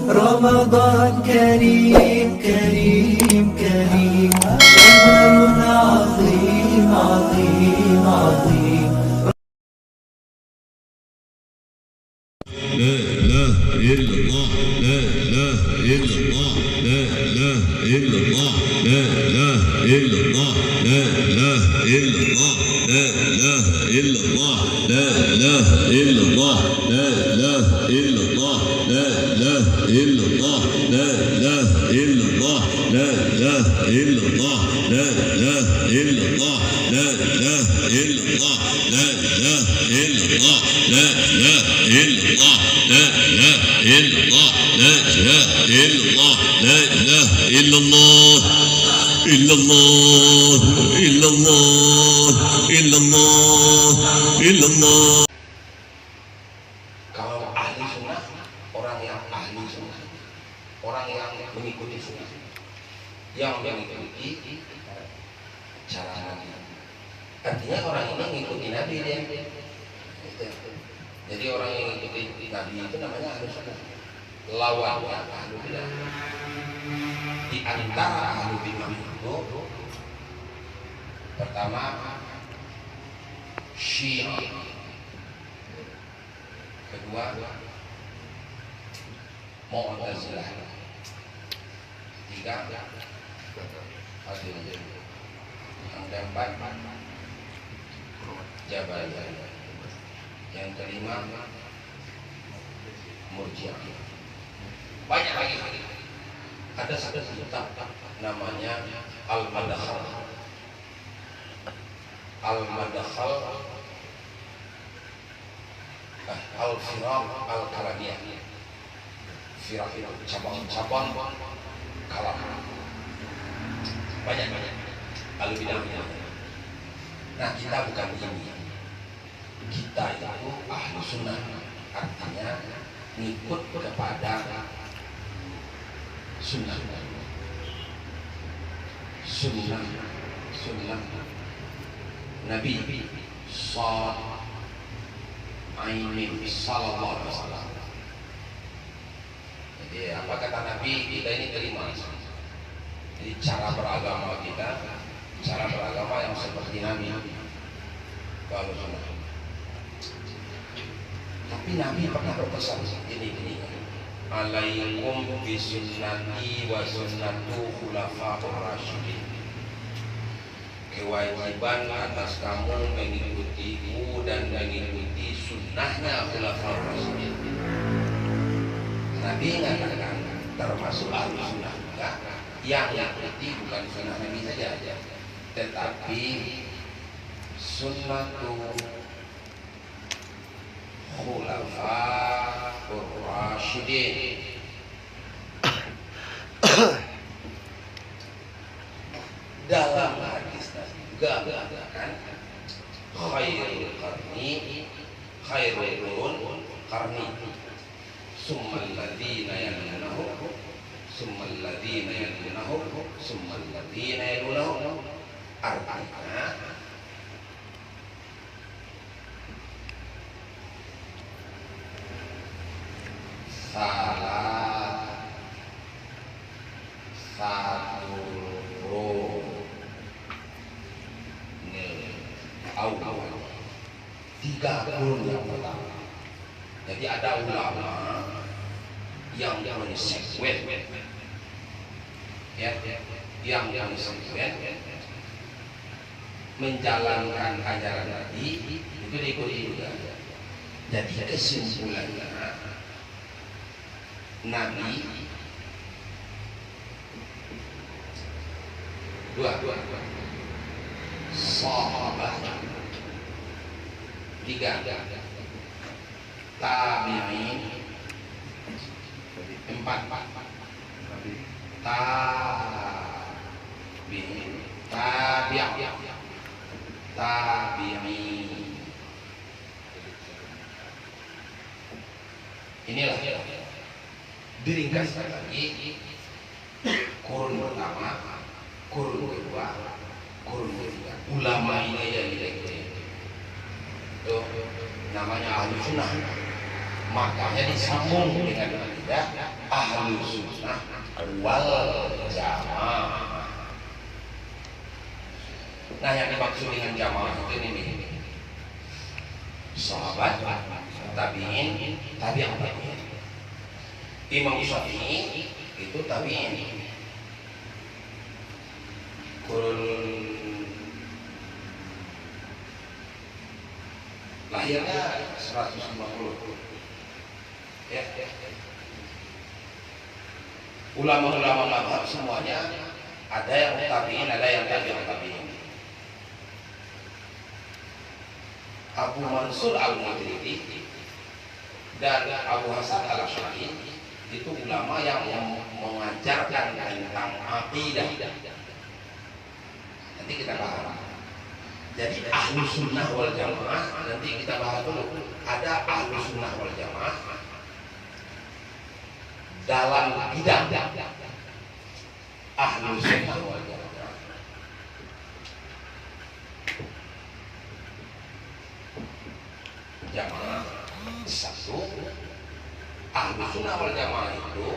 رمضان كريم كريم كريم، شهر عظيم عظيم عظيم. لا إله إلا الله، لا إله إلا الله، لا إله إلا الله، لا إله إلا الله، لا إله إلا الله، لا إله إلا الله، لا إله إلا الله، لا إله إلا الله، لا إله إلا الله، لا إله إلا الله، لا إله إلا الله، لا إله إلا الله، لا إله إلا الله، لا إله إلا الله، لا إله إلا الله، لا إله إلا الله، لا إله إلا الله، لا إله إلا الله، إلا الله، إلا الله، إلا الله، إلا الله. Kalau ahli sunnah, orang yang ahli sunnah, orang yang mengikuti sunnah, yang mengikuti cara Nabi. Artinya orang ini mengikuti Nabi dia. Jadi orang yang mengikuti Nabi itu namanya ahli sunnah. Lawannya ahli bidah. Di antara ahli bidah itu pertama Syiah, kedua Mu'tazilah, tiga Qadariyah, yang keempat Jabariyah, yang kelima Murji'ah. Banyak lagi. Ada satu kitab namanya Al-Madkhal. Al-Madkhal Al-Firaq Al-Kalamiyah. Firaq itu cabang-cabang kalam. Banyak al-bid'ahnya. Nah, kita bukan ini. Kita itu ahli sunnah, artinya ngikut kepada sunnah Nabi sallallahu alaihi wasallam. Jadi apa kata Nabi, kita ini terima. Jadi cara beragama kita, cara beragama yang seperti Nabi. Kalau sunnah. Tapi Nabi pernah berpesan gini, alaikum bisunnati wa sunnatu khulafaur rasyidin. Kewajiban atas kamu mengikutiku dan mengikuti sunnahnya khulafaur rasyidin. Nabi mengatakan termasuk ahli sunnah juga yang mengikuti bukan sunnah Nabi saja, tetapi sunnatu khulafaur rasyidin. Dalam hadis juga mengatakan khairul qurun qarni summal ladzina yalunahum summal ladzina yalunahum summal ladzina yalunahum. Artinya satu awal 3 kurun yang pertama. Jadi ada ulama yang konsekuen, yang konsekuen menjalankan ajaran Nabi itu diikuti juga. Jadi kesimpulannya Nabi dua sahabat, 3 tabi'in, 4 tabi'in. Inilah diringkaskan lagi: kurun pertama, kurun kedua, kurun ketiga. Ulama ini yang kita ikuti. namanya ahlu sunnah, makanya disambung dengan akidah ahlu sunnah wal jamaah. Nah, yang dimaksud dengan jamaah itu ini sahabat, tabi'in, tabi'in. Imam Syafi'i itu tabi'in. Lahirnya 150. Ya. Ulama-ulama mazhab semuanya ada yang tabi'in, ada yang tabi'in. Abu Mansur Al-Maturidi dan Abu Hasan Al-Asy'ari itu ulama yang mengajarkan tentang akidah. Nanti kita bahas. Jadi ahlu sunnah wal jamaah nanti kita bahas dulu. Ada ahlu sunnah wal jamaah dalam bidang ahlu sunnah wal jamaah. Jamaah satu, ahlu sunnah wal jamaah itu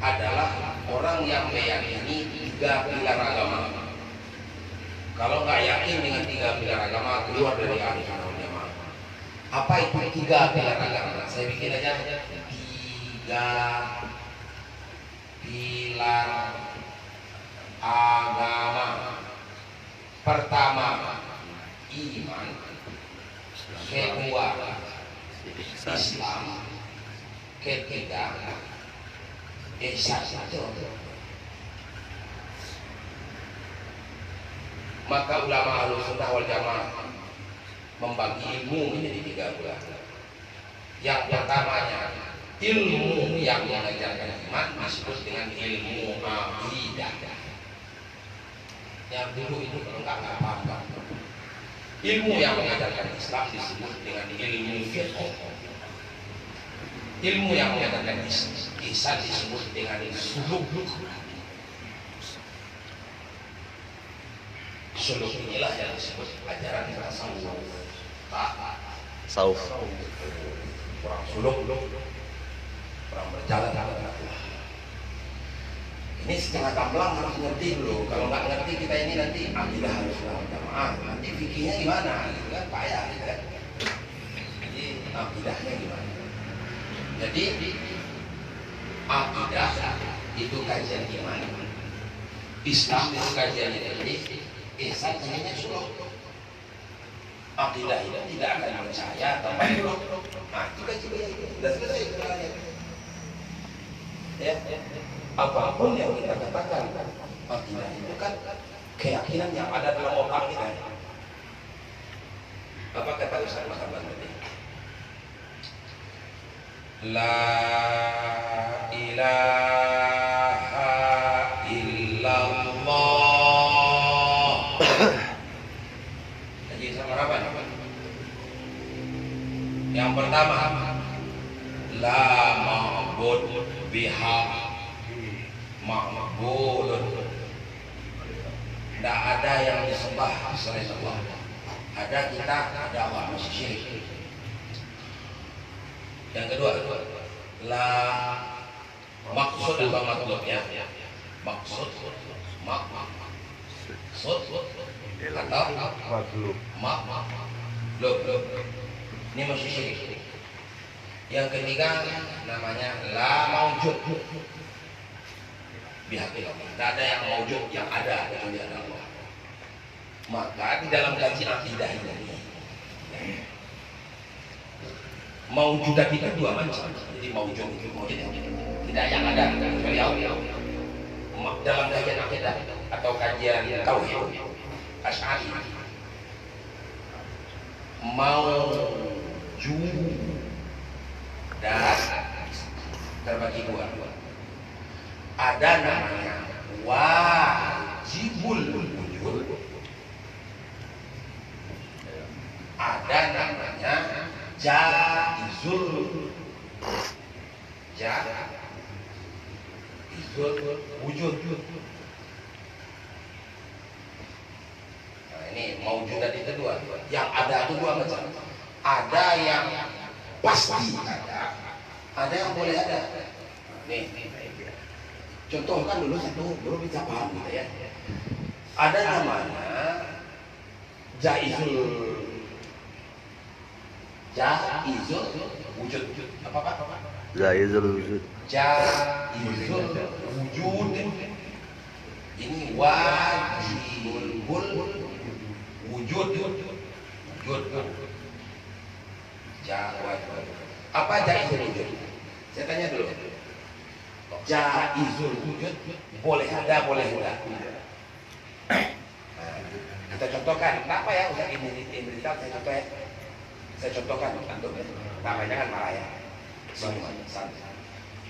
adalah orang yang meyakini 3 pilar agama. Kalau nggak yakin dengan 3 pilar agama, keluar dari ahlu sunnah wal jamaah. Apa itu 3 pilar agama? Saya bikin aja 3 pilar agama. Pertama, iman. Kedua, Islam. Ketiga, ihsan. Maka ulama Ahlussunnah wal Jamaah membagi ilmu menjadi 3 bulan. Yang pertamanya ilmu yang mengajarkan iman disebut dengan ilmu akidah. Yang dulu itu kalau nggak apa-apa. Ilmu yang mengajarkan Islam disebut dengan ilmu fiqh. Ilmu yang mengajarkan ihsan disebut dengan suluk. Suluk inilah yang disebut ajaran tasawuf. Tasawuf. Orang suluk, orang berjalan. Ini setengah gamblang harus ngerti dulu. Kalau nggak ngerti kita ini nanti akidah harus jamaah. Nanti fikihnya gimana? Gitu kan payah, gitu kan? Jadi akidahnya gimana? Jadi akidah itu kajian iman. Islam itu kajiannya jadi ihsan hanya suluk. Akidah itu tidak akan percaya atau baik. Nah itu kajian itu. Sudah selesai sebenarnya. Ya. Apapun yang kita katakan akidah itu kan keyakinan yang ada dalam otak kita. Apa kata Ustaz Muhammad tadi? La ilaha illallah. Jadi sama apa? Yang pertama, la ma'bud bihaq ma'budun. Tidak ada yang disembah selain Allah. Ada kita, ada Allah, masih syirik. Yang kedua, la maksud atau matlub ya. Maksud atau matlub. Ini masih syirik. Yang ketiga namanya la maujud. Bihaqiqah. Tidak ada yang maujud, yang ada kecuali Allah. Maka di dalam kaji akidah ini maujudat itu 2 macam. Jadi maujud itu tidak yang ada kecuali Allah. Dalam kajian akidah atau kajian tauhid Asy'ari maujud dan terbagi 2. Ada namanya wajibul wujud, ada namanya jaizul wujud. Nah, ini maujud tadi kedua. Yang ada itu 2 macam. ada yang pasti ada yang boleh ada. Nih, contohkan dulu satu, baru bisa paham gitu ya. Ada namanya jaizul wujud. Apa Pak? Jaizul wujud. Jaizul wujud. Ini wajibul wujud. Apa jaizul wujud? Saya tanya dulu. Jaizul wujud boleh ada, boleh tidak. Kita contohkan. Kenapa ya Ustaz ini saya contoh ya. Saya contohkan untuk namanya kan marah ya.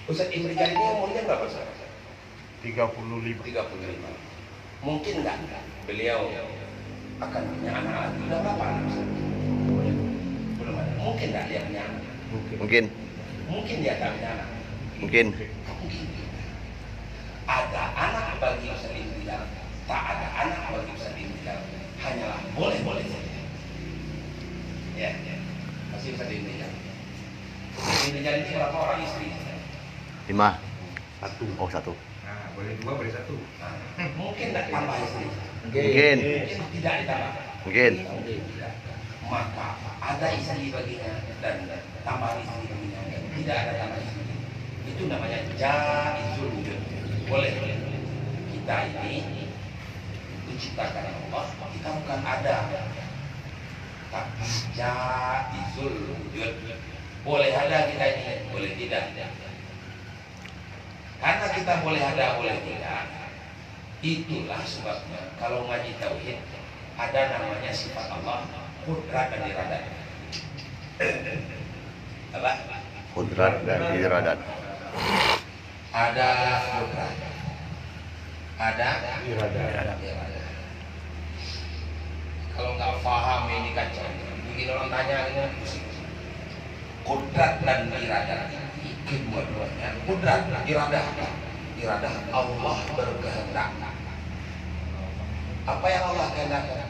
Ustaz Ibn Rijal ini umurnya berapa Ustaz? 35. Mungkin enggak beliau akan punya anak lagi? Udah berapa anak Ustaz? Belum ada. Mungkin enggak dia punya anak? Mungkin. Mungkin dia tak punya anak? Mungkin. Mungkin. Ada anak bagi Ustaz Ibn Rijal, tak ada anak bagi Ustaz Ibn Rijal. Hanyalah boleh-boleh saja. Ya. Masih Ustaz Ibn Rijal. Ibn Rijal ini berapa orang istri? 5. 1. Oh, 1. Nah, boleh 2, boleh 1. Mungkin tidak tambah istri. Mungkin. Mungkin tidak ditambah. Mungkin. Tidak. Maka ada istri baginya dan tambah istri baginya. Tidak ada tambah istri. Itu namanya jaizul wujud. Boleh. Kita ini diciptakan Allah. Kita bukan ada. Tapi jaizul wujud. Boleh ada kita ini, boleh tidak. Karena kita boleh ada, boleh tidak. Itulah sebabnya kalau ngaji tauhid ada namanya sifat Allah, qudrat dan iradat. Apa? Qudrat dan iradat. Ada qudrat. Ada Iradat. iradat. Kalau nggak paham ini kacau. Bikin orang tanya ini pusing. Qudrat dan iradat ini kedua-duanya. Qudrat, iradah Allah berkehendak. Apa yang Allah kehendakkan?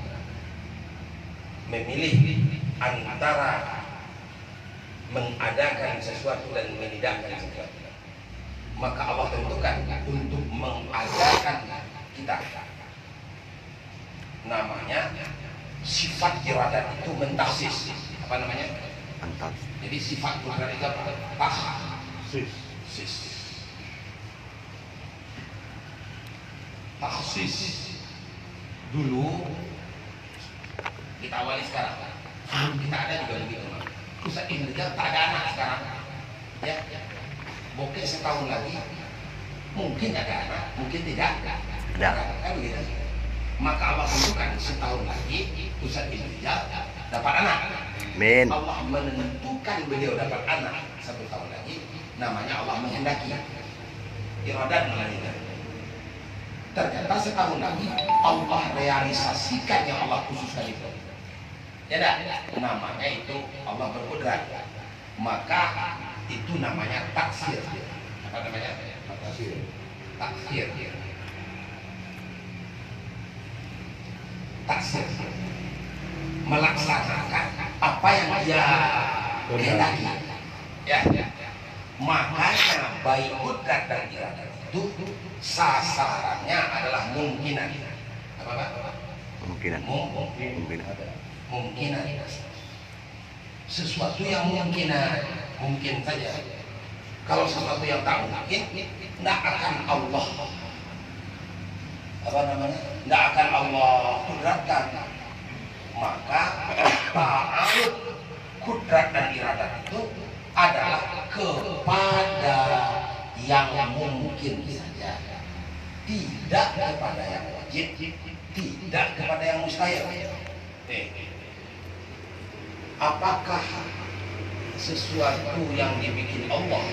Memilih antara mengadakan sesuatu dan menidakkan sesuatu. Maka Allah tentukan untuk mengadakan kita. Namanya sifat iradat itu mentaksis. Apa namanya? Mantap. Jadi sifat qudrat itu apa? Taksis. Taksis. Dulu kita awali sekarang. Kita ada juga begitu. Ustaz Ibn Rijal tak ada anak sekarang. Ya. Bokeh setahun lagi. Mungkin ada anak, mungkin tidak. Tidak. Kan begitu. Maka Allah tentukan setahun lagi Ustaz Ibn Rijal dapat anak. Amin. Allah menentukan beliau dapat anak 1 tahun lagi, namanya Allah menghendaki. Iradat melahirkan. Ternyata setahun lagi Allah realisasikan yang Allah khususkan itu. Ya dah, namanya itu Allah berqudrat. Maka itu namanya taksir. Apa namanya? Taksir. Melaksanakan apa yang dia kehendaki. Ya. Makanya baik qudrat dan iradat itu sasarannya adalah mungkinan. Apa? Kemungkinan. Mungkinan. Sesuatu yang mungkin saja. Kalau sesuatu yang tak mungkin, tidak akan Allah tidak akan Allah qudratkan. Maka ta'aluk qudrat dan iradat itu adalah kepada yang mungkin saja, tidak kepada yang wajib, tidak kepada yang mustahil. Apakah sesuatu yang dibikin Allah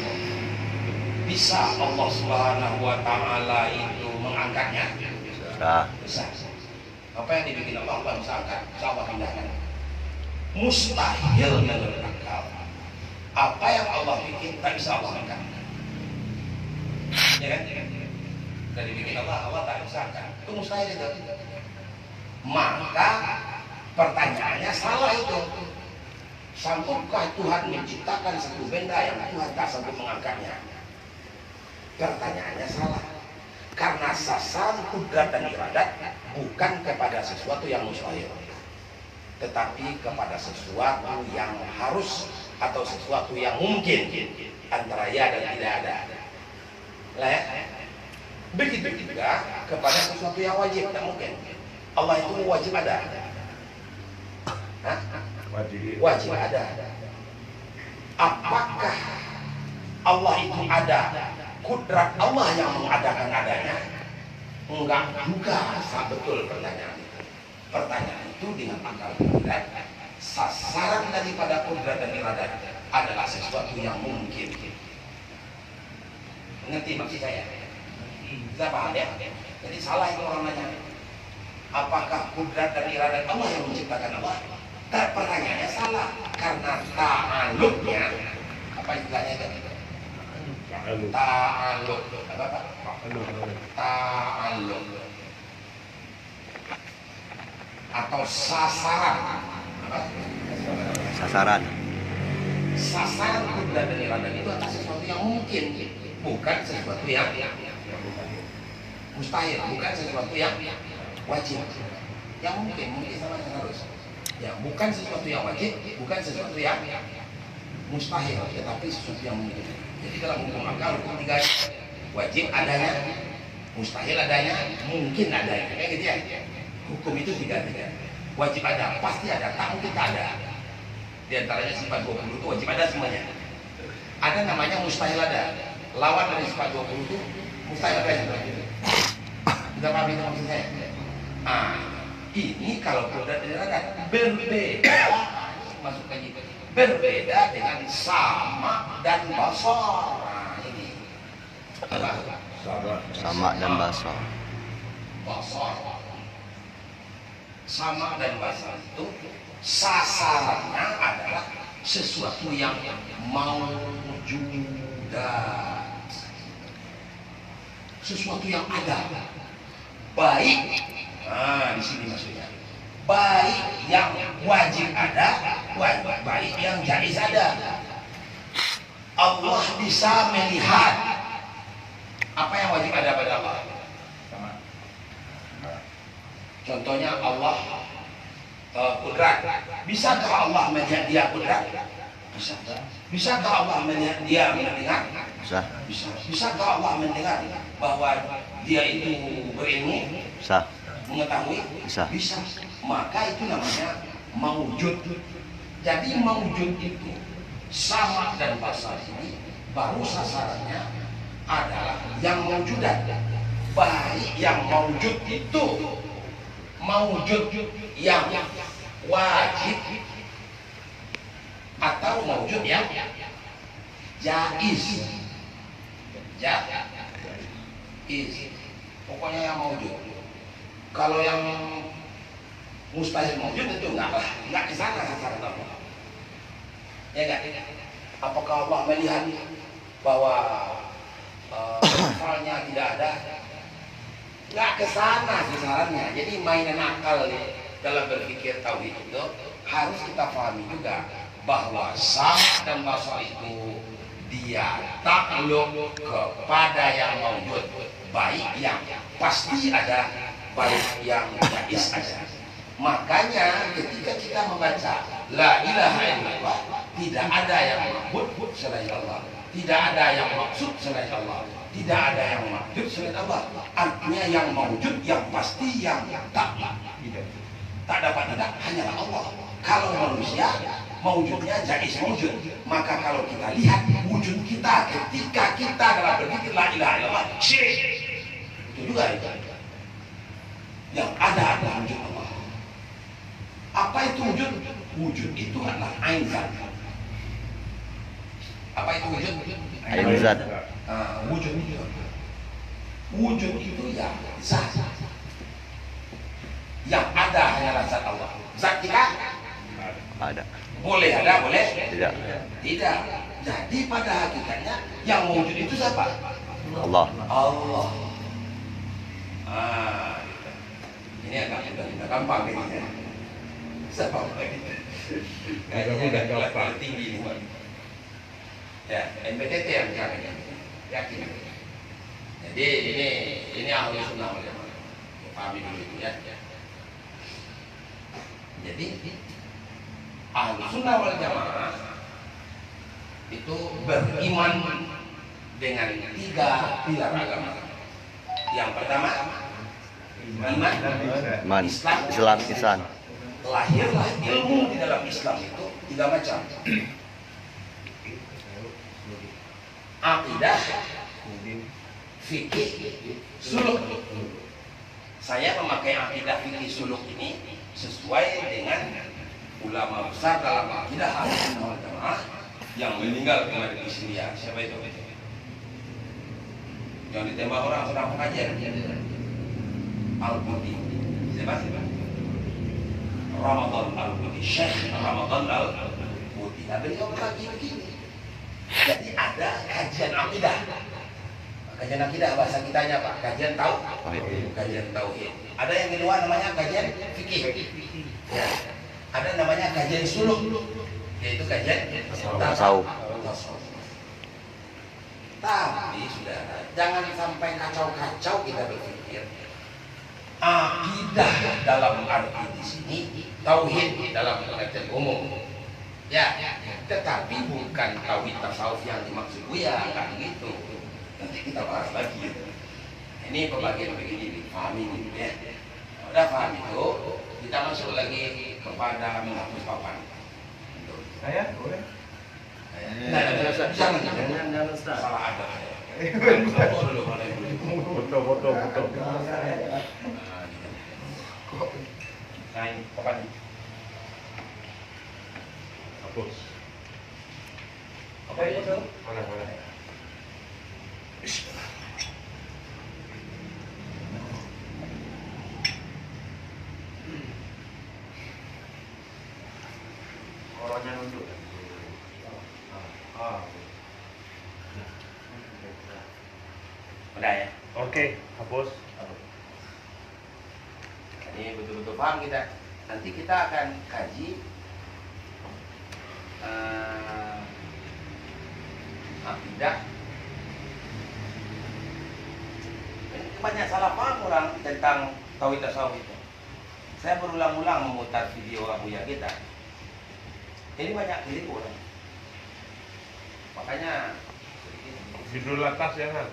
bisa Allah Subhanahu wa Ta'ala itu mengangkatnya? Bisa. Apa yang dibikin Allah bisa angkat, bisa Allah pindahkan. Mustahil menurut akal. Apa yang Allah bikin tak bisa Allah angkat. Ya kan? Dari bikin Allah tak bisa angkat. Itu mustahil itu. Maka pertanyaannya salah itu. Sanggupkah Tuhan menciptakan satu benda yang Tuhan tak sanggup mengangkatnya? Pertanyaannya salah. Karena sasaran kudrat dan iradat bukan kepada sesuatu yang mustahil, tetapi kepada sesuatu yang harus atau sesuatu yang mungkin, antara ya dan tidak ada. Begitu juga kepada sesuatu yang wajib dan mungkin. Allah itu wajib ada. Hah? Wajib ada. Apakah Allah itu ada? Kudrat Allah yang mengadakan adanya? Enggak juga. Betul pertanyaan itu. Pertanyaan itu dengan akal pikiran, sasaran daripada kudrat dan iradat adalah sesuatu yang mungkin. Ngerti maksud saya? Kita paham ya? Jadi salah itu orang nanya, apakah kudrat dan iradat Allah yang menciptakan Allah? Pertanyaannya salah, karena ta'aluknya, apa istilahnya itu? Ta'aluk. Apa? Ta'aluk. Atau sasaran. Apa? Sasaran. Sasaran kudrat dan iradat itu adalah sesuatu yang mungkin, bukan sesuatu yang mustahil, bukan sesuatu yang wajib. Yang mungkin sama yang harus. Ya, bukan sesuatu yang wajib, bukan sesuatu yang mustahil, tetapi sesuatu yang mungkin. Jadi dalam hukum akal, hukum tiga, wajib adanya, mustahil adanya, mungkin adanya, kayak gitu ya. Hukum itu tiga. Wajib ada, pasti ada, tak mungkin tak ada. Di antaranya sifat 20 itu wajib ada semuanya. Ada namanya mustahil ada. Lawan dari sifat 20 itu mustahil ada. Kita paham itu maksud saya? Ini kalau kudrat dan iradat berbeda, masuk lagi, berbeda dengan sama dan basar. Ini apa? Sama dan basar. Sama dan basar itu sasarannya adalah sesuatu yang maujudat, sesuatu yang ada, baik. Di sini maksudnya baik yang wajib ada, baik yang jaiz ada. Allah bisa melihat apa yang wajib ada pada Allah. Contohnya Allah kudrat. Bisakah Allah melihat dia kudrat? Bisa. Bisakah Allah melihat dia mendengar? Bisa. Bisa. Bisakah Allah mendengar bahwa dia itu berilmu? Bisa. Mengetahui? Bisa. Maka itu namanya maujud. Jadi maujud itu sama dan basar ini baru sasarannya adalah yang maujudat. Baik yang maujud itu maujud yang wajib atau maujud yang jaiz. Pokoknya yang maujud. Kalau yang mustahil maujud itu enggak ke sana sasaran Allah. Ya enggak? Apakah Allah melihat bahwa falnya tidak ada? Enggak ke sana sasarannya. Jadi mainan akal dalam berpikir tauhid itu harus kita pahami juga bahwa sama dan basar itu dia takluk kepada yang maujud, baik yang pasti ada, baik yang jaiz ada. Makanya ketika kita membaca la ilaha illallah, tidak ada yang ma'bud selain Allah, tidak ada yang maksud selain Allah, tidak ada yang maksud selain Allah. Artinya yang maujud, yang pasti, yang tak dapat tidak hanyalah Allah. Kalau manusia maujudnya jaiz maujud, maka kalau kita lihat wujud kita ketika kita dalam berpikir la ilaha illallah, syirik itu juga itu. Yang ada adalah wujud Allah. Apa itu wujud? Wujud itu adalah ain zat. Apa itu wujud? Ain zat. Wujud itu. Wujud itu ya zat. Yang ada hanyalah zat Allah. Zat kita Ada. boleh ada, boleh Tidak. tidak. Jadi pada hakikatnya yang wujud itu siapa? Allah. Allah. Ini agak gampang ini. Siapa lagi? Kayaknya nggak kelas tinggi nih. Ya, NPTT yang caranya yakin. Jadi ini ahli sunnah wal jamaah. Pahami dulu itu ya. Jadi ahli sunnah wal jamaah itu beriman dengan 3 pilar agama. Yang pertama iman, Islam, ihsan. Lahirlah ilmu di dalam Islam itu 3 macam. Akidah, fikih, suluk. Saya memakai akidah fikih suluk ini sesuai dengan ulama besar dalam akidah Ahlussunnah wal Jamaah yang meninggal kemarin di Syria. Siapa itu? Yang ditembak orang sedang pengajian. Al-Buti. Siapa? Ramadan Al-Buti. Syekh Ramadan Al-Buti. Nah, beliau berbagi begini. Jadi ada kajian akidah. Kajian akidah bahasa kitanya Pak. Kajian kajian tauhid. Ada yang di luar namanya kajian fikih. Ya. Ada namanya kajian suluk, yaitu kajian tasawuf. Tapi saudara, jangan sampai kacau-kacau kita berpikir. Akidah dalam arti di sini, tauhid dalam pengertian umum. Ya, tetapi bukan tauhid tasawuf yang dimaksud Buya, kan gitu. Nanti kita bahas lagi. Ini pembagian begini, dipahami gitu ya. Udah paham itu, kita masuk lagi kepada menghapus papan. Saya boleh. Jangan salah ada. Foto. Nah, ini papan. Hapus. Apa itu? Mana? Orangnya nunduk. Udah ya. Oke, hapus. Ini betul-betul paham kita. Nanti kita akan kaji akidah. Banyak salah paham orang tentang tauhid tasawuf itu. Saya berulang-ulang memutar video Abuya kita. Ini banyak keliru orang. Makanya Judul atas jangan.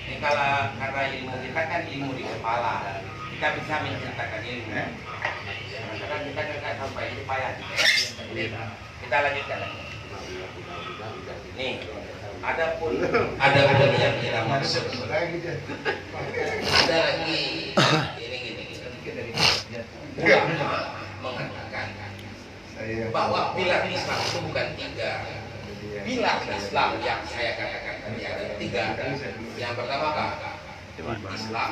ini karena ilmu kita kan ilmu di kepala, kita bisa menceritakan ilmu. Kadang kita nggak sampai itu payah. Jadi kita lanjutkan lagi. Nih, ada pun yang kita maksud. Ada lagi ini ulama mengatakan bahwa pilar Islam itu bukan 3. Pilar Islam yang saya katakan tadi ada 3. Yang pertama apa? Islam,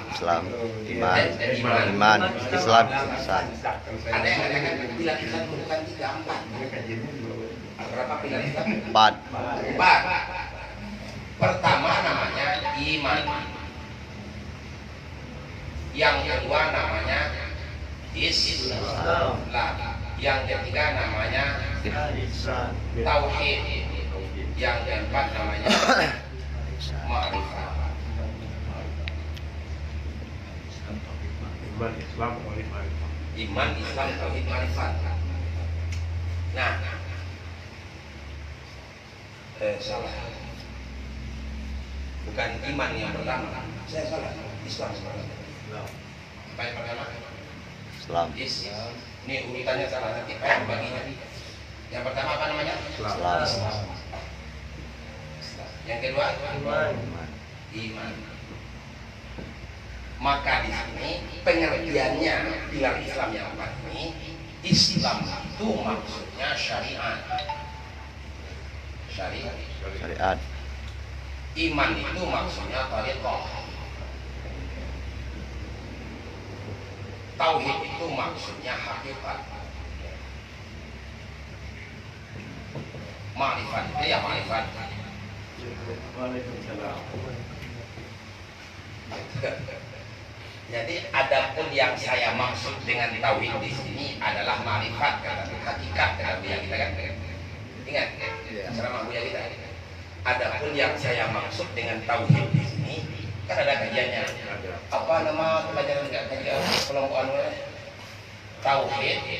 iman, Islam, ihsan. Ada yang katakan pilar Islam itu bukan 3, 4. Berapa pilar Islam? 4. Pertama namanya iman. Yang kedua namanya Islam. Yang ketiga namanya tauhid. Yang keempat namanya ma'rifat. Iman, Islam, tauhid, ma'rifat. Nah, salah. Bukan iman yang pertama. Saya salah. Islam sebenarnya. Apa yang pertama? Islam. Islam. Ini urutannya salah, nanti payah baginya. Yang pertama apa namanya? Islam. Yang kedua? Iman. Maka di sini pengertiannya pilar Islam yang empat ini, Islam itu maksudnya syariat. Syariat. Iman itu maksudnya thariqah. Tauhid itu maksudnya hakikat. Ma'rifat itu ya ma'rifat. Jadi adapun yang saya maksud dengan tauhid di sini adalah ma'rifat, hakikat dalam Buya kita kan. Ingat ceramah Buya kita. Adapun yang saya maksud dengan tauhid di sini kan ada kajiannya. Apa nama pelajaran kajian kelompok anu? Tauhid.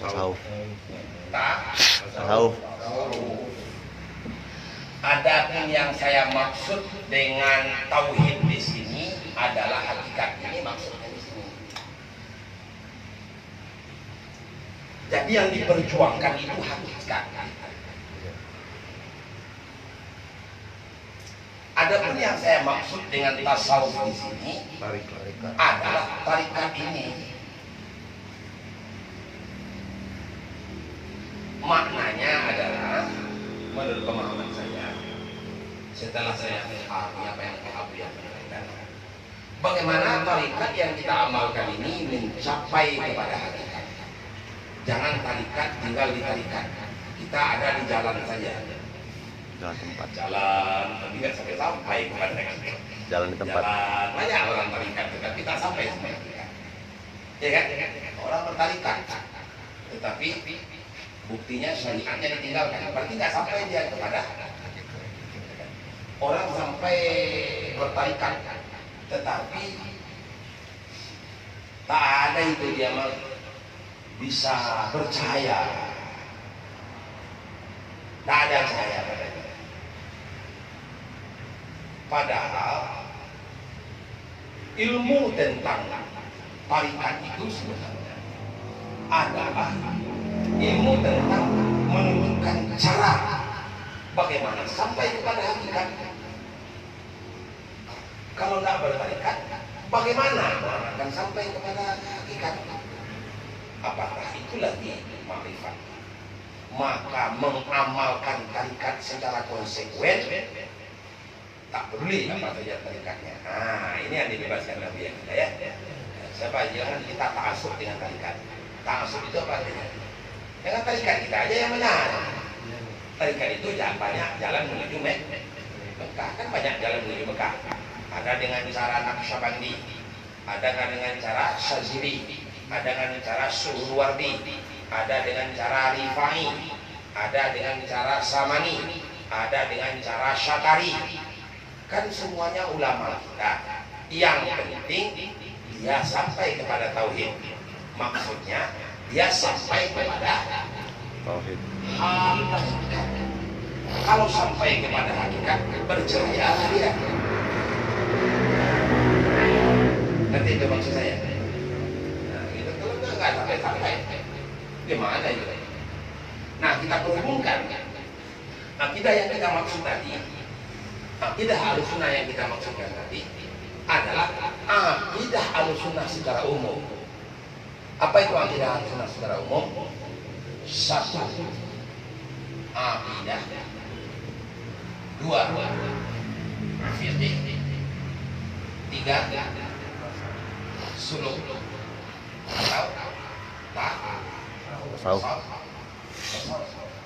Tasawuf. Tasawuf. Adapun yang saya maksud dengan tauhid di sini adalah hakikat. Ini maksudnya di sini. Jadi yang diperjuangkan itu hakikat. Adapun yang saya maksud dengan tasawuf di sini adalah tarikat ini. Maknanya adalah menurut pemahaman saya, setelah saya memahami apa yang Abu yang menyampaikan, bagaimana tarikat yang kita amalkan ini mencapai kepada hakikat. Jangan tarikat tinggal di tarikat. Kita ada di jalan saja. Jalan tempat. Jalan, tapi nggak sampai kepada hakikat. Jalan di tempat. Jalan, banyak orang tarikat, tetapi tak sampai sampai hakikat. Ya kan? Orang bertarikat, tetapi buktinya syariatnya ditinggalkan, berarti nggak sampai dia kepada. Orang sampai bertarikat, tetapi tak ada itu dia bisa percaya, tak ada cahaya padanya. Padahal ilmu tentang tarikat itu sebenarnya adalah ilmu tentang menunjukkan cara bagaimana sampai kepada hakikat. Kalau tidak bertarikat, bagaimana akan sampai kepada hakikat? Apakah itu lagi makrifat? Maka mengamalkan tarikat secara konsekuen, tak peduli apa saja tarikatnya. Nah, ini yang dibebaskan Nabi kita ya. Siapa jangan kita ta'assub dengan tarikat. Ta'assub itu apa artinya? Dengan tarikat kita aja yang benar. Tarikat itu banyak jalan menuju Mekah, kan banyak jalan menuju Mekah. Ada dengan cara Naqsyabandi, ada dengan cara Syazili, ada dengan cara Suhrawardi, ada dengan cara Rifai, ada dengan cara Samani, ada dengan cara Syatari. Kan semuanya ulama kita. Yang penting dia sampai kepada tauhid. Maksudnya dia sampai kepada Tauhid. hakikat. Kalau sampai kepada hakikat, berjaya dia. Nanti itu maksud saya. Nah, itu kalau nggak sampai, gimana itu? Nah, kita perhubungkan. Akidah yang kita maksud tadi, akidah Ahlussunnah yang kita maksudkan tadi adalah akidah Ahlussunnah secara umum. Apa itu akidah Ahlussunnah secara umum? Satu, akidah. Dua, fiqh. Tiga, suluk. Tasawuf.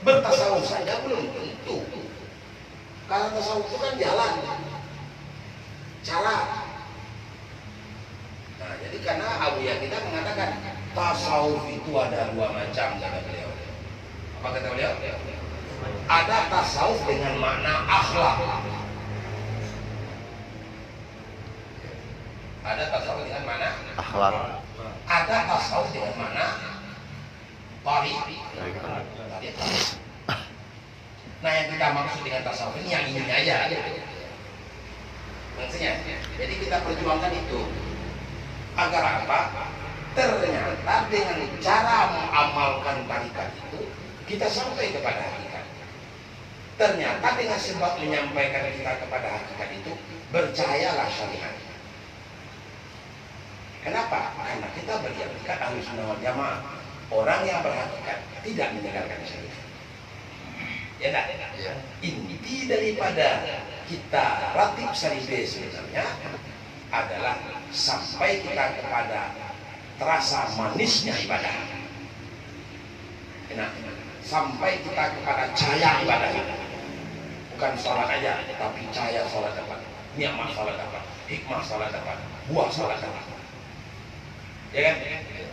Bertasawuf saja belum tentu. Kalau tasawuf itu kan jalan, cara. Nah, jadi karena Abu Ya kita mengatakan tasawuf itu ada dua macam, kata beliau. Apa kata beliau? Ada tasawuf dengan makna akhlak. Ada tasawuf dengan mana? Akhlak. Ada tasawuf dengan mana? Tarik. Nah, yang kita maksud dengan tasawuf ini yang ini aja. Maksudnya, jadi kita perjuangkan itu. Agar apa? Ternyata dengan cara mengamalkan tarikat itu kita sampai kepada hakikat. Ternyata dengan sebab menyampaikan kita kepada hakikat itu, percayalah syariat. Kenapa? Karena kita berhakikat Ahlus Sunnah wal Jamaah. Orang yang berhakikat tidak meninggalkan syariat. Ya tak? Ya. Inti daripada kita ratib syariat sebenarnya adalah sampai kita kepada terasa manisnya ibadah. Nah, sampai kita kepada cahaya ibadah. Bukan sholat aja, tapi cahaya sholat dapat, nikmat sholat dapat, hikmah sholat dapat, buah sholat dapat. Ya kan?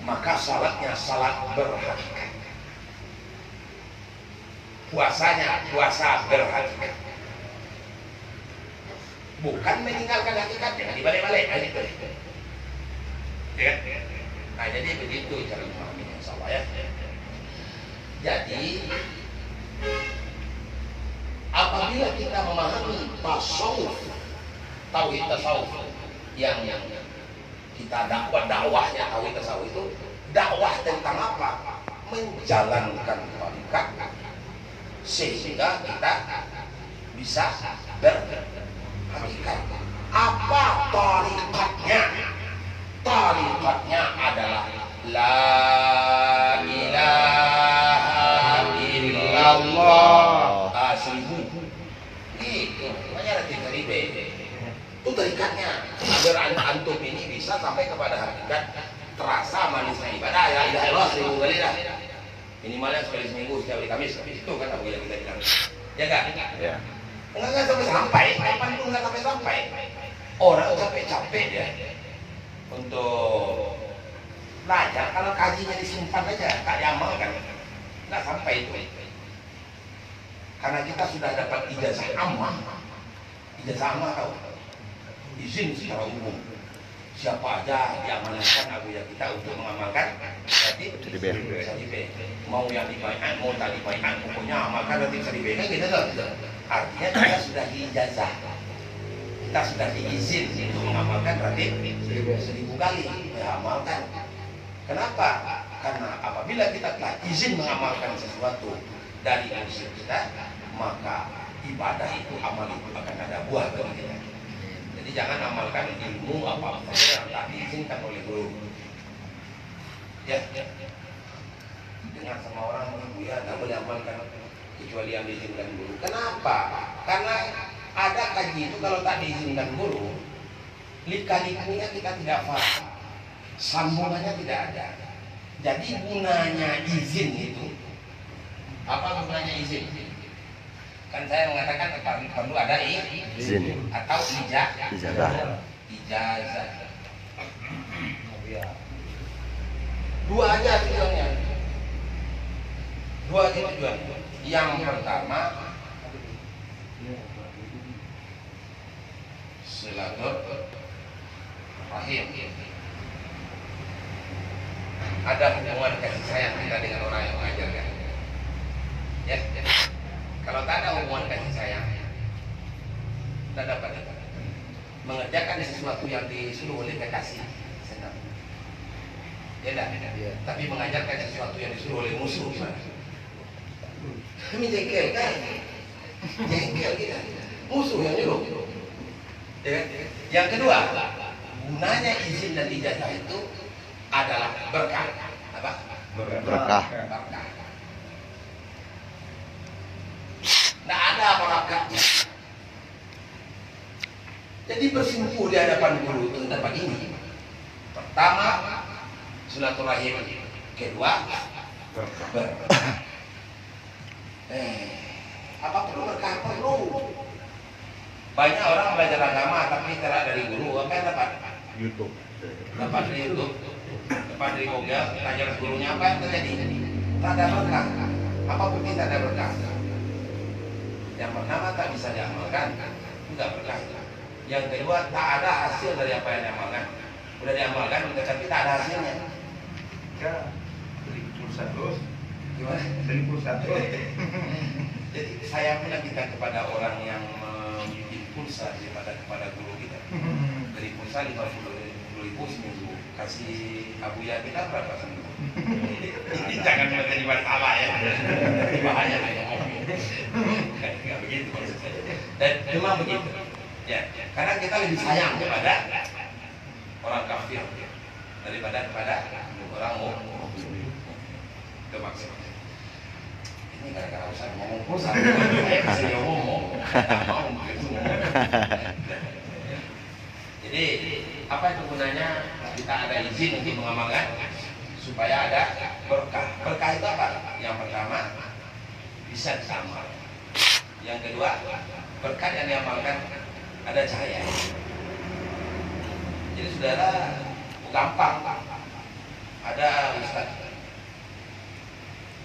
Maka sholatnya sholat berhakikat. Puasanya puasa berhakikat. Bukan meninggalkan hakikatnya, dibalik-balik. Ya kan? Nah, jadi begitu cara memahaminya, insyaallah ya. Jadi apabila kita memahami tasawuf, tauhid tasawuf yang kita dakwahnya tauhid tasawuf itu dakwah tentang apa? Menjalankan tarikat sehingga kita bisa berhakikat. Apa tarikatnya? Tarikatnya adalah la ilaha illallah. Seribu gitu, banyak lagi seribu. Itu tarikatnya. Agar antum ini bisa sampai kepada hakikat terasa manisnya ibadah. Ya ilaha illallah 1000 kali dah. Minimalnya sekali seminggu, setiap hari Kamis. Itu kan apa yang kita bilang. Ya enggak? Ya. Enggak sampai, kapan pun enggak sampai. Orang capek-capek dia untuk belajar, kalau kajinya disimpan aja, tak diamalkan, enggak sampai itu. Karena kita sudah dapat ijazah ammah. Ijazah ammah tahu? Izin secara umum. Siapa aja diamanahkan abuya kita untuk mengamalkan ratib syariah. Mau yang dibaiat, mau tak dibaiat, pokoknya amalkan ratib syariah. Kan gitu loh. Artinya kita sudah diijazah. Kita sudah diizin untuk mengamalkan ratib 1000 kali. Ya, amalkan. Kenapa? Karena apabila kita telah izin mengamalkan sesuatu dari unsur kita, maka ibadah itu, amal itu akan ada buah bagi kita. Jadi jangan amalkan ilmu apa-apa yang tak diizinkan oleh guru. Ya. Dengar sama orang ibu ya, tak boleh amalkan kecuali yang diizinkan guru. Kenapa? Karena ada kaji itu kalau tak diizinkan guru, lika-likunya kita tidak paham, sambungannya tidak ada. Jadi gunanya izin itu, apa gunanya izin? Kan saya mengatakan perlu ada Izin atau ijazah. Ijazah. Dua aja tujuannya. Dua aja tujuannya. Yang pertama silaturahim. Ada hubungan kasih sayang kita dengan orang yang mengajarkan. Ya. Kalau tak ada hubungan kasih sayang, tidak dapat mengerjakan sesuatu yang disuruh oleh kekasih. Senang. Ya tak? Tapi mengajarkan sesuatu yang disuruh oleh musuh gimana? Kami jengkel kan? Jengkel kita. Musuh yang nyuruh. Ya. Yang kedua, gunanya izin dan ijazah itu adalah berkah. Apa? berkah. Tidak ada barakatnya. Jadi bersimpuh di hadapan guru itu dapat ini. Pertama, silaturahim. Kedua, berkah. Apa perlu berkah? Perlu. Banyak orang belajar agama tapi tidak dari guru. Apa yang dapat? YouTube. Dapat dari YouTube, dapat dari Google. Tanya gurunya apa yang terjadi? Tak ada berkah. Apapun tidak ada berkah. Yang pertama tak bisa diamalkan, tidak berkah. Yang kedua tak ada hasil dari apa yang diamalkan. Udah diamalkan, tapi tak ada hasilnya. Ya, beli pulsa terus. Gimana? Beli pulsa terus. Jadi saya pun kita kepada orang yang memiliki pulsa daripada kepada guru kita. Dari pulsa 50 10.000 seminggu. Kasih Abu Ya kita berapa seminggu? Ini jangan menjadi masalah ya. Bahaya ya. Enggak begitu maksud saya. Dan memang begitu. Ya, karena kita lebih sayang kepada orang kafir daripada kepada orang mukmin. Itu maksudnya. Ini gara-gara usah ngomong pulsa, saya kasih ngomong, nggak mau gitu. Jadi apa itu gunanya kita ada izin untuk mengamalkan supaya ada berkah. Berkah itu apa? Yang pertama bisa diamal. Yang kedua berkah yang diamalkan ada cahaya. Jadi saudara gampang ada ustaz.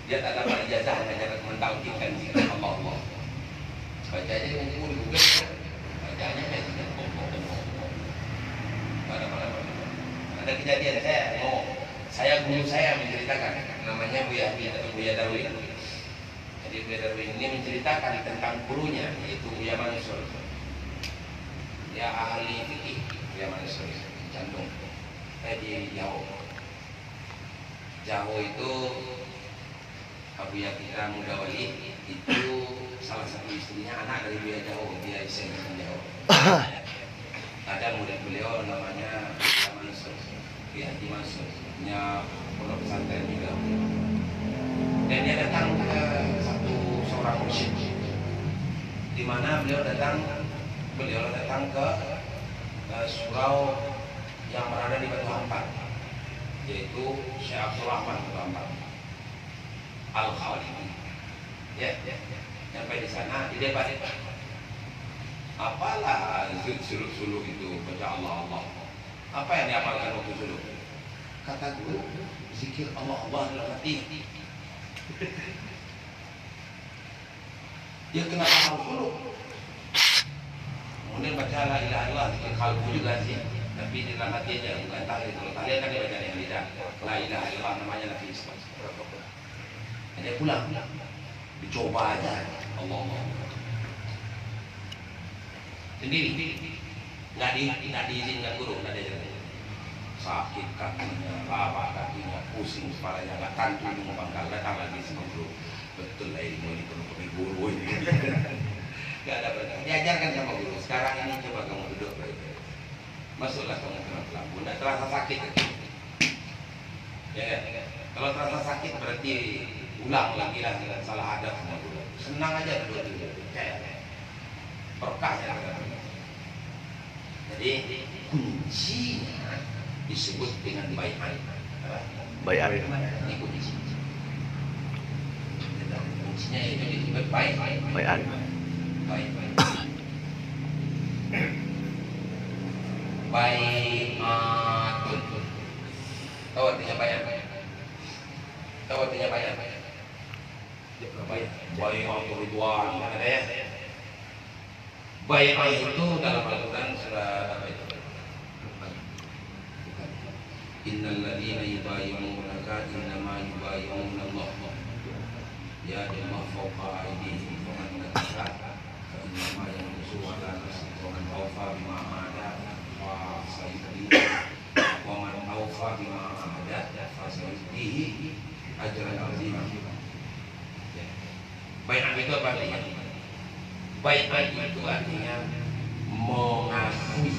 Dia tak dapat ijazah hanya mentalkinkan zikir Allah. Bacanya dengan Google, bacanya dengan ada kejadian saya guru saya menceritakan, namanya Buya Darwin. Jadi Buya Darwin ini menceritakan tentang gurunya, yaitu Buya Mansur. Dia ahli fikih, Buya Mansur, Candung. Di Jawa itu Abu Ya kita Muda Wali itu salah satu istrinya anak dari Buya Jawa, dia Isen Jawa. Ada murid beliau namanya Mansur, Buya Haji Mansur, punya pondok pesantren juga. Dan dia datang ke seorang mursyid, di mana beliau datang ke surau yang berada di Batu Hampar, yaitu Syekh Abdul Rahman Batu Hampar Al-Khalidi. Ya, sampai di sana di debat. Apalah suluk-suluk itu baca Allah. Apa yang diamalkan waktu suluk? Kata guru, zikir Allah dalam hati. Dia kenapa harus suluk? Kemudian baca la ilaha illallah, zikir kalbu juga sih. Tapi di dalam hati aja, bukan tahlil. Kalau tahlil kan dia baca yang lidah. La ilaha illallah namanya Nabi Islam. Dia pulang, dicoba aja Allah sendiri, nggak diizinkan guru, nggak diizinkan. Sakit kakinya, kakinya, pusing kepalanya, nggak tantu ilmu pangkal, datang lagi sama guru. Betul lah ilmu ini perlu pakai guru ini. Nggak ada berkah. Diajarkan sama guru. Sekarang ini coba kamu duduk, masuklah kamu ke lampu. Nggak terasa sakit, ya kan? Kalau terasa sakit berarti ulang lagi lah, salah adab sama guru. Senang aja duduk kayak berkahnya. Jadi kuncinya disebut dengan bai'an. Bai'an. Ini kunci. Kuncinya itu disebut bai'an. Bai'an. Bai'atun. Tahu artinya bai'an? Tahu artinya bai'an? Bai'atul ridwan, ada ya? Bai'ah itu dalam Al-Quran surah apa itu? Innal ladzina yubayyi'unaka innama yubayyi'una Allah. Ya Allah fawqa aydihim wa man nakasa fa innama yanqusu ala nafsihi wa man awfa bima ahada fa sayu'tihi wa man awfa bima ahada fa sayu'tihi ajran 'azima. Bai'ah itu apa artinya? Bai'ah itu artinya mengakui.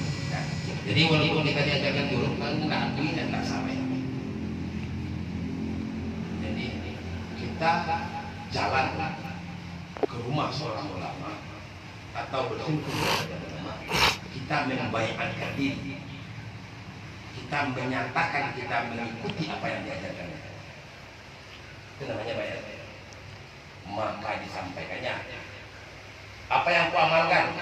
Jadi walaupun kita diajarkan guru kan nggak akui dan nggak sama ya. Jadi kita jalan ke rumah seorang ulama atau berkumpul dengan ulama, kita membai'atkan diri, kita menyatakan kita mengikuti apa yang diajarkan. Itu namanya bai'at. Maka disampaikannya apa yang ku amalkan.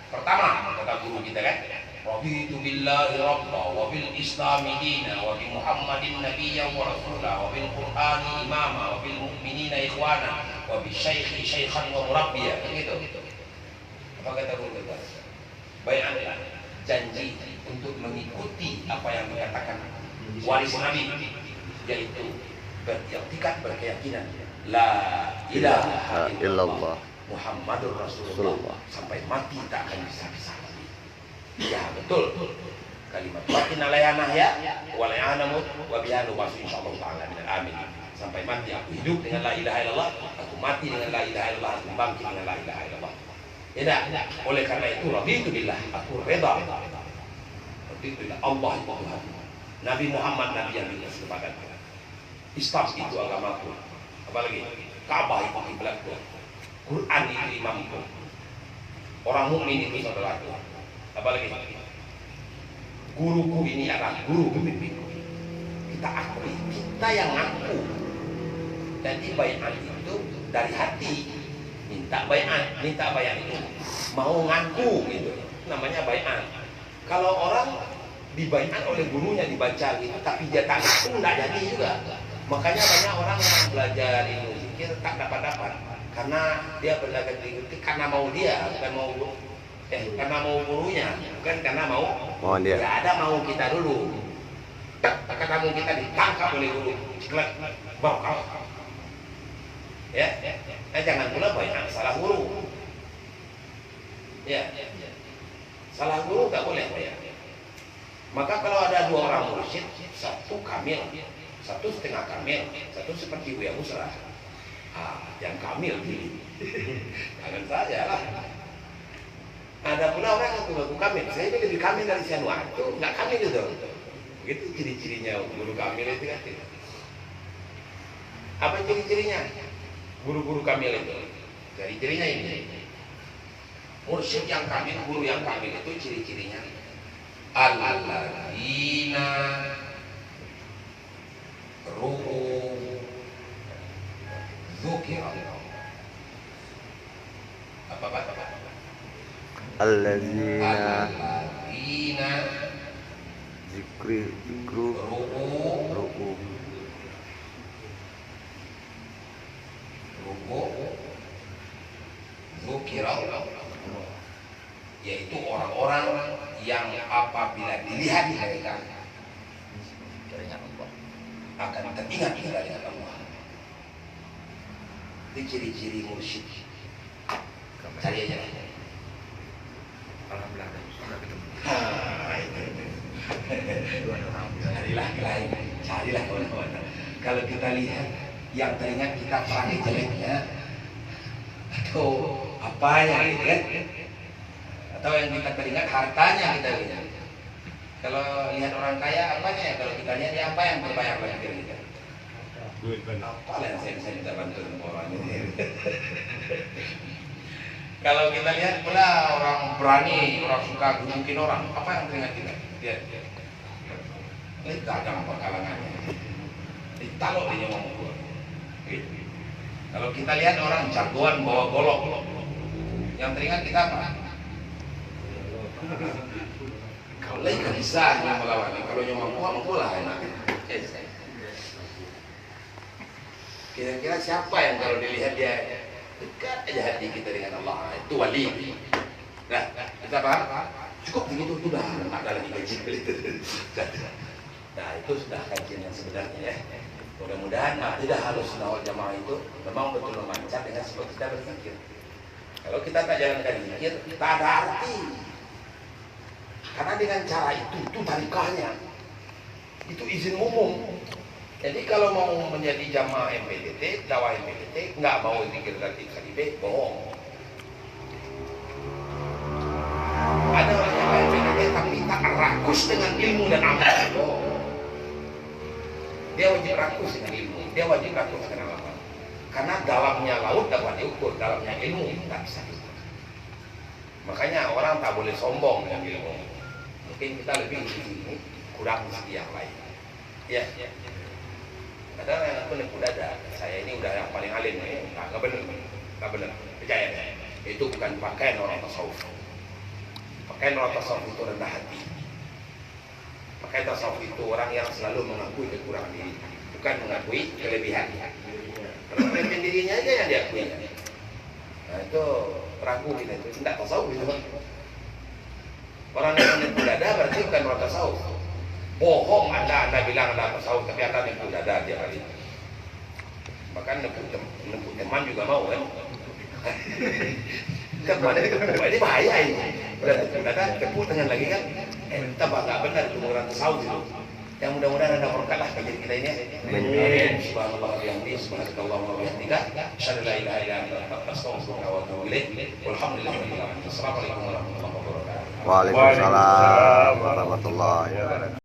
Pertama kata guru kita kan, raditu billahi rabba wa bil islami dina wa bi muhammadin nabiyya wa rasula wa bil qur'ani imama wa bil mu'minina ikhwana wa bi syaikhi syaikhan wa murabbiya. Begitu. Apa kata guru kita? Bai'at, janji untuk mengikuti apa yang dikatakan waris Nabi, yaitu beriktikad, berkeyakinan la ilaha illallah Muhammadur Rasulullah sampai mati tak akan bisa. Ya betul. kalimat batin alayanah ya walayanamu wabiyanu wasu insyaallah ta'ala minal amin. Sampai mati aku hidup dengan la ilaha illallah, aku mati dengan la ilaha illallah, aku bangkit dengan la ilaha illallah. Tidak, oleh karena itu raditu billah, aku reda. Raditu billah, Allah itu Tuhan. Nabi Muhammad Nabi yang diutus kepada kita. Islam itu agamaku. Apalagi Ka'bah itu kiblatku. Quran itu imamku. Orang mukmin itu saudaraku. Apalagi guruku ini adalah guru pembimbingku. Kita akui, kita yang ngaku. Jadi bayat itu dari hati. Minta bayat itu mau ngaku gitu. Namanya bayat. Kalau orang dibayat oleh gurunya dibaca gitu, tapi dia tak ngaku nggak jadi juga. Makanya banyak orang yang belajar ilmu zikir tak dapat karena dia belajar zikir karena mau dia, bukan mau karena mau gurunya, bukan karena mau dia. Tidak ada mau kita dulu. Kata mau kita ditangkap oleh guru, ciklek, bawa ya, jangan pula banyak salah guru. Ya, salah guru tak boleh ya. Maka kalau ada dua orang mursyid, satu kamil, satu setengah kamil, satu seperti Buya Musrah. Yang kamil pilih. Jangan saja lah. Ada pula orang yang mengaku kamil. Saya ini lebih kamil dari si Anwar. Itu nggak kamil itu. Begitu ciri-cirinya guru kamil itu kan. Apa ciri-cirinya? Guru-guru kamil itu. Ciri-cirinya ini. Mursyid yang kamil, guru yang kamil itu ciri-cirinya. Alladzina ru'u dzukirallah. Apa? Alladzina zikru ru'u dzukirallah, yaitu orang-orang yang apabila dilihat mereka akan teringat kita dengan Allah. Itu ciri-ciri mursyid. Cari aja. Alhamdulillah sudah ketemu. Carilah kawan-kawan. Kalau kita lihat yang teringat kita paling jeleknya atau apa yang lihat, atau yang kita teringat hartanya kita lihat. Kalau lihat orang kaya apanya ya? Kalau kita lihat dia apa yang berbayar bagi kita? Duit benar. Apa yang saya bisa minta bantuan orang ini? Kalau kita lihat pula orang berani, orang suka gebukin orang, apa yang teringat kita? Dia dagang perkalangannya. Ditalok dia ngomong gua. Kalau kita lihat orang jagoan bawa golok, yang teringat kita apa? Kalau lagi bisa yang melawan, kalau yang mampu lah enak. Kira-kira siapa yang kalau dilihat dia dekat aja hati kita dengan Allah, itu wali. Nah, kita paham? Cukup begitu sudah, tak ada lagi kajian itu. Nah, itu sudah kajian yang sebenarnya ya. Mudah-mudahan tidak harus nawal jamaah itu memang betul memancar dengan sebab kita berzikir. Kalau kita tak jalankan zikir, tak ada arti. Karena dengan cara itu tarikahnya. Itu izin umum. Jadi kalau mau menjadi jamaah MPDT, dakwah MPDT, nggak mau zikir gratis KDB, bohong. Ada orang yang MPDT tapi tak rakus dengan ilmu dan amal. Bohong. Dia wajib rakus dengan ilmu, dia wajib rakus dengan amal. Karena dalamnya laut dapat diukur, dalamnya ilmu tak bisa diukur. Makanya orang tak boleh sombong dengan ilmu. Mungkin kita lebih ini kurang yang lain. Ya. Kadang yang aku nipu dada, saya ini udah yang paling alim nih, nggak benar, percaya deh. Itu bukan pakaian orang tasawuf. Pakaian orang tasawuf itu rendah hati. Pakaian tasawuf itu orang yang selalu mengakui kekurangan diri, bukan mengakui kelebihan. Kalau kelebihan dirinya aja yang diakui. Nah itu ragu kita itu, tidak tasawuf itu. Orang yang nipu dada berarti bukan orang tasawuf. Bohong anda bilang anda tasawuf tapi anda nipu dada dia kali. Bahkan nipu teman juga mau kan. Teman ini bahaya ini. Udah nipu dada, tepu dengan lagi kan. Kita nggak benar itu menggunakan tasawuf itu. Yang mudah-mudahan ada berkah lah kajian kita ini. Amin. Subhanallah wa bihamdihi, subhanakallahumma wa bihamdika, asyhadu an la ilaha illa anta, astaghfiruka wa atubu ilaik. Walhamdulillahirabbil alamin. Assalamualaikum warahmatullahi wabarakatuh. Waalaikumsalam warahmatullahi wabarakatuh.